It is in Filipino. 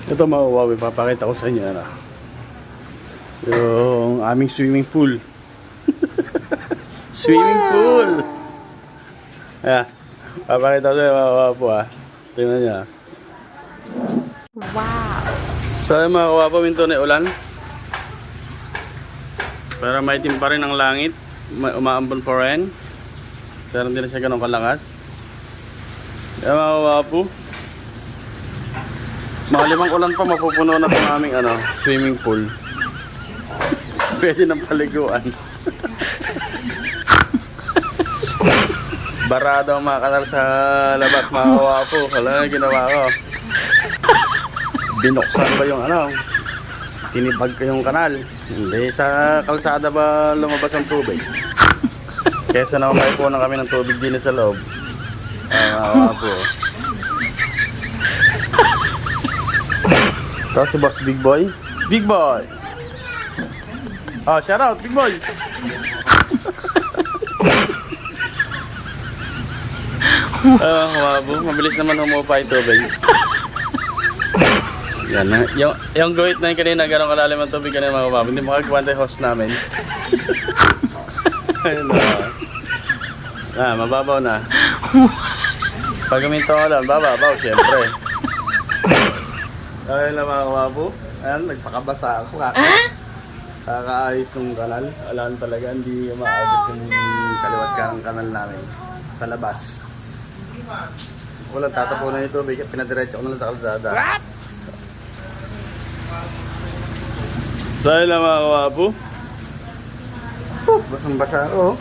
Ito mga kawawi, papakita ko sa inyo ano, yung aming swimming pool. Swimming pool! Ayan, papakita ko sa inyo mga kawapo ha. Tingnan nyo. Wow! So yung mga kawapo, minto na ulan. Pero maitim pa rin ang langit. Umaambon pa rin. Pero hindi na siya ganun kalakas. Yung mga kawapo, mga 5 ulan pa mapupuno na itong aming ano, swimming pool. Pwede ng paliguan. Barado ang mga kanal sa labas mga kawapo. Wala ginawa ko. Binuksan ba yung ano? Tinibag ko yung kanal. Hindi sa kalsada ba lumabas ang tubig? Kesa naman may punan kami ng tubig din sa loob. Mga kawapo. Tapos si Boss Big Boy. Big Boy! Oh, shout out, Big Boy! Wabo, mabilis naman humupa yung tubig. Yan na. Yung guhit na yun kanina, gano'ng kalalim ang tubig kanina mga wabo. Hindi makagawanta yung host namin. Ayun na. Mababaw na. Pag guminto ko lang, bababaw, syempre. Ayun na mga wabo. Ayan, nagpakabasa ako. Kakaayos ng kanal. Alam talaga, hindi maabot yung kaliwat ka ng kanal namin. Sa labas. Walang tatapunan yung tubig. Pinadiretso ko na lang sa kalsada. Dahil lang mga kawapo. Basang basa ako.